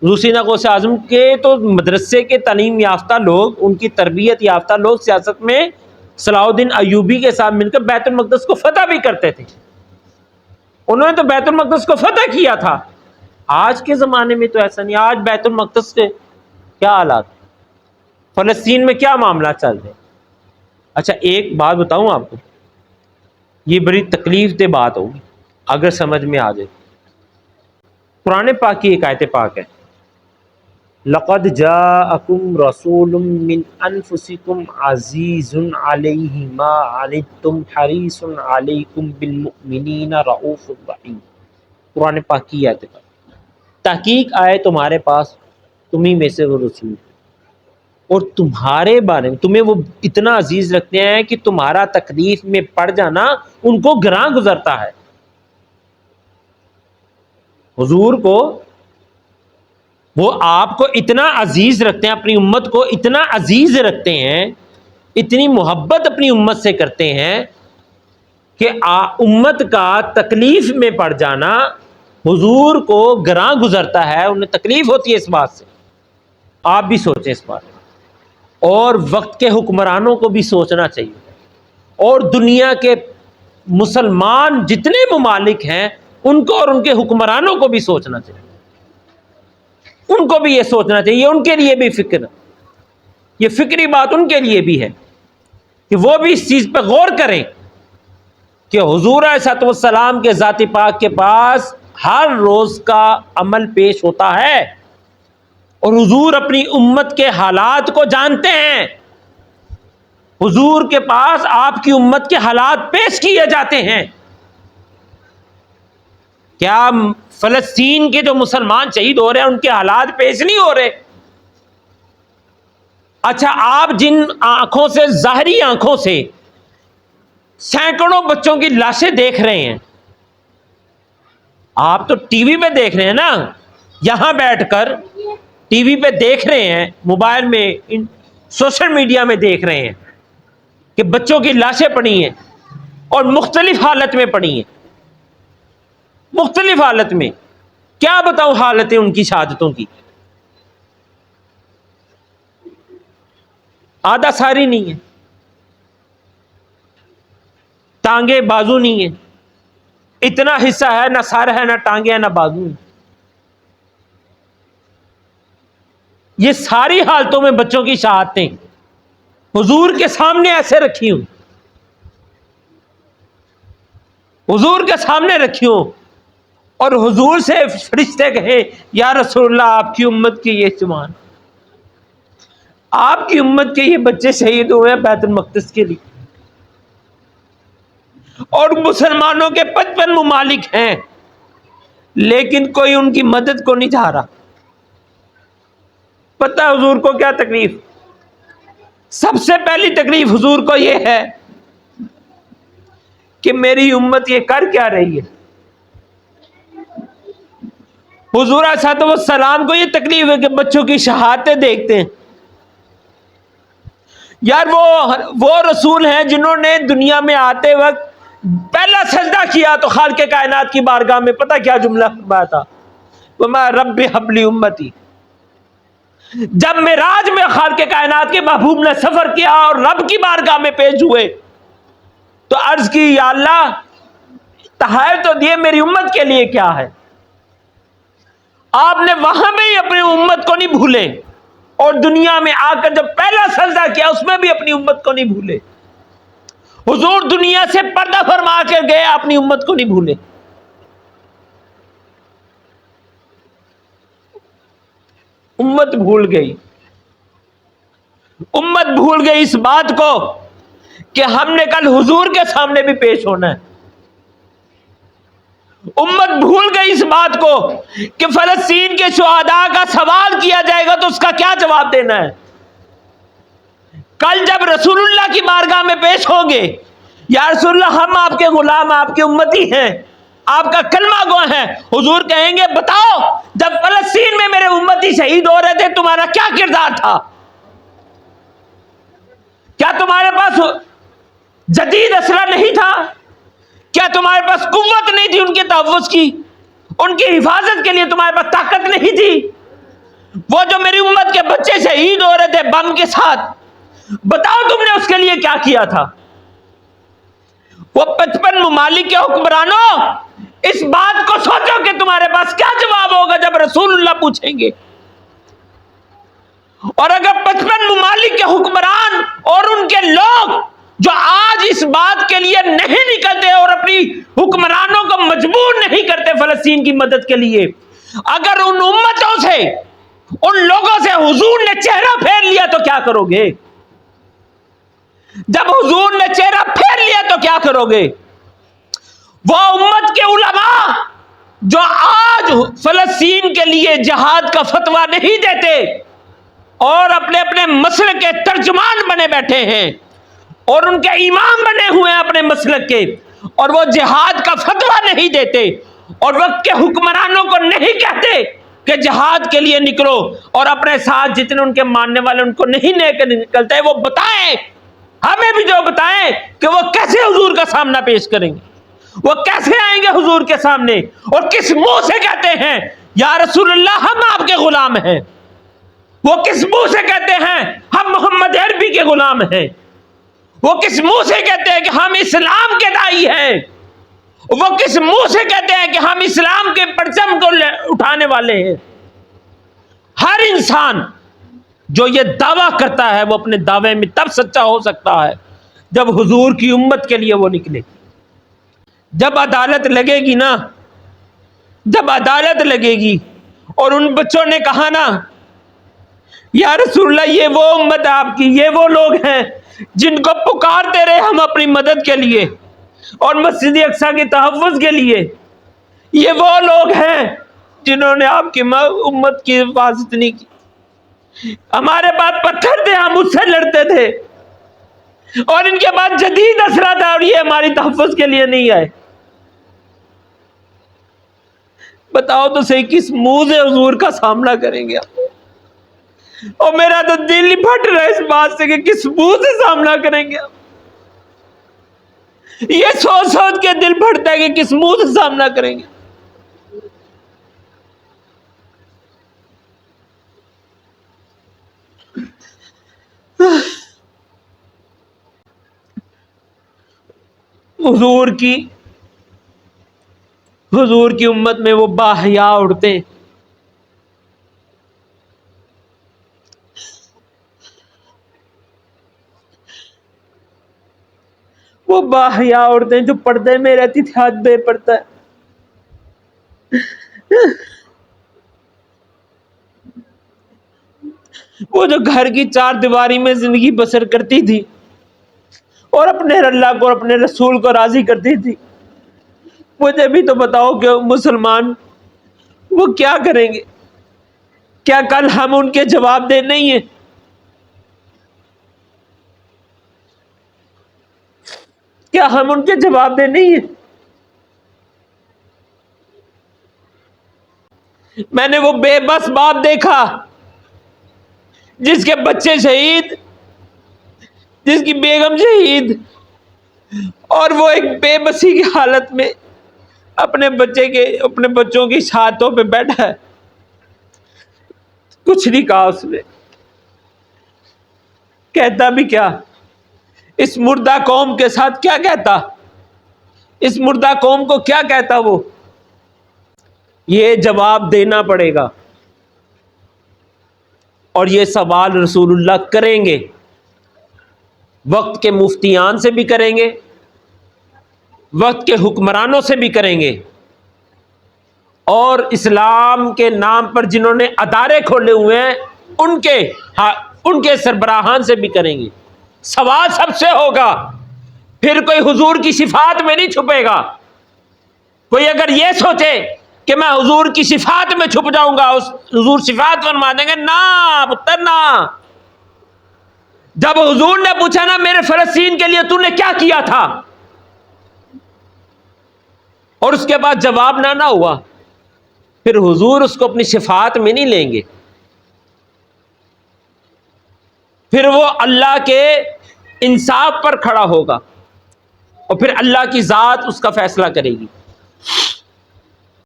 حضور سیدنا غوث اعظم کے تو مدرسے کے تعلیم یافتہ لوگ، ان کی تربیت یافتہ لوگ سیاست میں صلاح الدین ایوبی کے ساتھ مل کر بیت المقدس کو فتح بھی کرتے تھے. انہوں نے تو بیت المقدس کو فتح کیا تھا. آج کے زمانے میں تو ایسا نہیں. آج بیت المقدس کے کیا حالات، فلسطین میں کیا معاملہ چل رہے. اچھا ایک بات بتاؤں آپ کو، یہ بڑی تکلیف دہ بات ہوگی اگر سمجھ میں آ جائے. قرآن پاک کی ایک آیت پاک ہے، لقد جاءکم رسول من انفسکم عزیز علیہ ما عنتم حریص علیکم بالمؤمنین رؤوف رحیم. قرآن پاک کی آیت پاک. تحقیق آئے تمہارے پاس تمہیں میں سے وہ رسول، اور تمہارے بارے میں تمہیں وہ اتنا عزیز رکھتے ہیں کہ تمہارا تکلیف میں پڑ جانا ان کو گراں گزرتا ہے. حضور کو وہ آپ کو اتنا عزیز رکھتے ہیں، اپنی امت کو اتنا عزیز رکھتے ہیں، اتنی محبت اپنی امت سے کرتے ہیں کہ امت کا تکلیف میں پڑ جانا حضور کو گراں گزرتا ہے، انہیں تکلیف ہوتی ہے اس بات سے. آپ بھی سوچیں اس بات میں، اور وقت کے حکمرانوں کو بھی سوچنا چاہیے، اور دنیا کے مسلمان جتنے ممالک ہیں ان کو اور ان کے حکمرانوں کو بھی سوچنا چاہیے. ان کو بھی یہ سوچنا چاہیے، ان کے لیے بھی فکر، یہ فکری بات ان کے لیے بھی ہے کہ وہ بھی اس چیز پہ غور کریں کہ حضور علیہ السلام کے ذات پاک کے پاس ہر روز کا عمل پیش ہوتا ہے، اور حضور اپنی امت کے حالات کو جانتے ہیں. حضور کے پاس آپ کی امت کے حالات پیش کیے جاتے ہیں. کیا فلسطین کے جو مسلمان شہید ہو رہے ہیں ان کے حالات پیش نہیں ہو رہے؟ اچھا آپ جن آنکھوں سے، ظاہری آنکھوں سے سینکڑوں بچوں کی لاشیں دیکھ رہے ہیں، آپ تو ٹی وی پہ دیکھ رہے ہیں نا، یہاں بیٹھ کر ٹی وی پہ دیکھ رہے ہیں، موبائل میں، سوشل میڈیا میں دیکھ رہے ہیں کہ بچوں کی لاشیں پڑی ہیں اور مختلف حالت میں پڑی ہیں، مختلف حالت میں. کیا بتاؤں حالتیں ان کی شہادتوں کی، آدھا ساری نہیں ہے، ٹانگیں بازو نہیں ہے، اتنا حصہ ہے نہ سر ہے نہ ٹانگیں ہے نہ بازو ہے. یہ ساری حالتوں میں بچوں کی شہادتیں حضور کے سامنے ایسے رکھی ہوں، حضور کے سامنے رکھی ہوں، اور حضور سے فرشتے کہیں یا رسول اللہ آپ کی امت کی یہ جوان، آپ کی امت کے یہ بچے شہید ہوئے ہیں بیت المقدس کے لیے، اور مسلمانوں کے 55 ممالک ہیں لیکن کوئی ان کی مدد کو نہیں چاہ رہا. پتہ ہے حضور کو کیا تکلیف؟ سب سے پہلی تکلیف حضور کو یہ ہے کہ میری امت یہ کر کیا رہی ہے. حضور علیہ السلام کو یہ تکلیف ہے کہ بچوں کی شہادتیں دیکھتے ہیں. یار وہ رسول ہیں جنہوں نے دنیا میں آتے وقت پہلا سجدہ کیا تو خالق کائنات کی بارگاہ میں پتہ کیا جملہ فرمایا تھا؟ وَمَا رَبِّ حَبْ لِي أُمَّتِي. جب معراج میں خالق کائنات کے محبوب نے سفر کیا اور رب کی بارگاہ میں پیش ہوئے تو عرض کی یا اللہ تحائف تو دیے، میری امت کے لیے کیا ہے؟ آپ نے وہاں بھی اپنی امت کو نہیں بھولے، اور دنیا میں آ کر جب پہلا سجدہ کیا اس میں بھی اپنی امت کو نہیں بھولے. حضور دنیا سے پردہ فرما کر گئے، اپنی امت کو نہیں بھولے. امت بھول گئی، امت بھول گئی اس بات کو کہ ہم نے کل حضور کے سامنے بھی پیش ہونا ہے. امت بھول گئی اس بات کو کہ فلسطین کے شہداء کا سوال کیا جائے گا تو اس کا کیا جواب دینا ہے. کل جب رسول اللہ کی بارگاہ میں پیش ہوں گے، یا رسول اللہ ہم آپ کے غلام، آپ کی امتی ہیں، آپ کا کلمہ گو ہیں، حضور کہیں گے بتاؤ جب فلسطین میں میرے امتی شہید ہو رہے تھے تمہارا کیا کردار تھا؟ کیا تمہارے پاس جدید اسلحہ نہیں تھا؟ کیا تمہارے پاس قوت نہیں تھی ان کے تحفظ کی؟ ان کی حفاظت کے لیے تمہارے پاس طاقت نہیں تھی؟ وہ جو میری امت کے بچے شہید ہو رہے تھے بم کے ساتھ، بتاؤ تم نے اس کے لیے کیا کیا تھا؟ وہ 55 ممالک کے حکمرانوں، اس بات کو سوچو کہ تمہارے پاس کیا جواب ہوگا جب رسول اللہ پوچھیں گے۔ اور اگر 55 ممالک کے حکمران اور ان کے لوگ جو آج اس بات کے لیے نہیں نکلتے اور اپنی حکمرانوں کو مجبور نہیں کرتے فلسطین کی مدد کے لیے، اگر ان امتوں سے، ان لوگوں سے حضور نے چہرہ پھیر لیا تو کیا کرو گے؟ جب حضور نے چہرہ پھیر لیا تو کیا کرو گے؟ وہ امت کے علماء جو آج فلسطین کے لیے جہاد کا فتویٰ نہیں دیتے اور اپنے اپنے مسلک کے ترجمان بنے بیٹھے ہیں اور ان کے امام بنے ہوئے ہیں اپنے مسلک کے، اور وہ جہاد کا فتویٰ نہیں دیتے اور وقت کے حکمرانوں کو نہیں کہتے کہ جہاد کے لیے نکلو، اور اپنے ساتھ جتنے ان کے ماننے والے ان کو نہیں لے کے نکلتے، وہ بتائیں، ہمیں بھی جو بتائیں کہ وہ کیسے حضور کا سامنا پیش کریں گے، وہ کیسے آئیں گے حضور کے سامنے، اور کس منہ سے کہتے ہیں یا رسول اللہ ہم آپ کے غلام ہیں؟ وہ کس منہ سے کہتے ہیں ہم محمد عربی کے غلام ہیں؟ وہ کس منہ سے کہتے ہیں کہ ہم اسلام کے داعی ہیں؟ وہ کس منہ سے کہتے ہیں کہ ہم اسلام کے پرچم کو اٹھانے والے ہیں؟ ہر انسان جو یہ دعویٰ کرتا ہے وہ اپنے دعوے میں تب سچا ہو سکتا ہے جب حضور کی امت کے لیے وہ نکلے۔ جب عدالت لگے گی نا، جب عدالت لگے گی اور ان بچوں نے کہا نا یا رسول اللہ یہ وہ امت آپ کی، یہ وہ لوگ ہیں جن کو پکارتے رہے ہم اپنی مدد کے لیے اور مسجد اقصیٰ کے تحفظ کے لیے، یہ وہ لوگ ہیں جنہوں نے آپ کی امت کی حفاظت نہیں کی، ہمارے پاس پتھر تھے ہم اس سے لڑتے تھے اور ان کے پاس جدید اسلحہ تھا اور یہ ہماری تحفظ کے لیے نہیں آئے۔ بتاؤ تو صحیح کس منہ سے حضور کا سامنا کریں گے آپ؟ اور میرا تو دل ہی پھٹ رہا ہے اس بات سے کہ کس منہ سے سامنا کریں گے آپ؟ یہ سوچ سوچ کے دل پھٹتا ہے کہ کس منہ سے سامنا کریں گے۔ حضور کی امت میں وہ باحیا عورتیں، وہ باحیا عورتیں جو پردے میں رہتی تھی آج بے پردہ ہے، وہ جو گھر کی چار دیواری میں زندگی بسر کرتی تھی اور اپنے اللہ کو اور اپنے رسول کو راضی کرتی تھی، مجھے بھی تو بتاؤ کہ مسلمان وہ کیا کریں گے؟ کیا کل ہم ان کے جواب دے نہیں ہیں؟ کیا ہم ان کے جواب دے نہیں ہیں؟ میں نے وہ بے بس باپ دیکھا جس کے بچے شہید، جس کی بیگم شہید، اور وہ ایک بے بسی کی حالت میں اپنے بچوں کی چھاتوں پہ بیٹھا ہے، کچھ نہیں کہا اس نے۔ کہتا بھی کیا؟ اس مردہ قوم کے ساتھ کیا کہتا؟ اس مردہ قوم کو کیا کہتا وہ؟ یہ جواب دینا پڑے گا اور یہ سوال رسول اللہ کریں گے، وقت کے مفتیان سے بھی کریں گے، وقت کے حکمرانوں سے بھی کریں گے، اور اسلام کے نام پر جنہوں نے ادارے کھولے ہوئے ہیں ان کے سربراہان سے بھی کریں گے۔ سوال سب سے ہوگا، پھر کوئی حضور کی صفات میں نہیں چھپے گا۔ کوئی اگر یہ سوچے کہ میں حضور کی صفات میں چھپ جاؤں گا، حضور صفات فرما دیں گے، نا پتر نا۔ جب حضور نے پوچھا نا میرے فلسطین کے لیے تو نے کیا کیا تھا، اور اس کے بعد جواب نہ ہوا، پھر حضور اس کو اپنی صفات میں نہیں لیں گے، پھر وہ اللہ کے انصاف پر کھڑا ہوگا اور پھر اللہ کی ذات اس کا فیصلہ کرے گی۔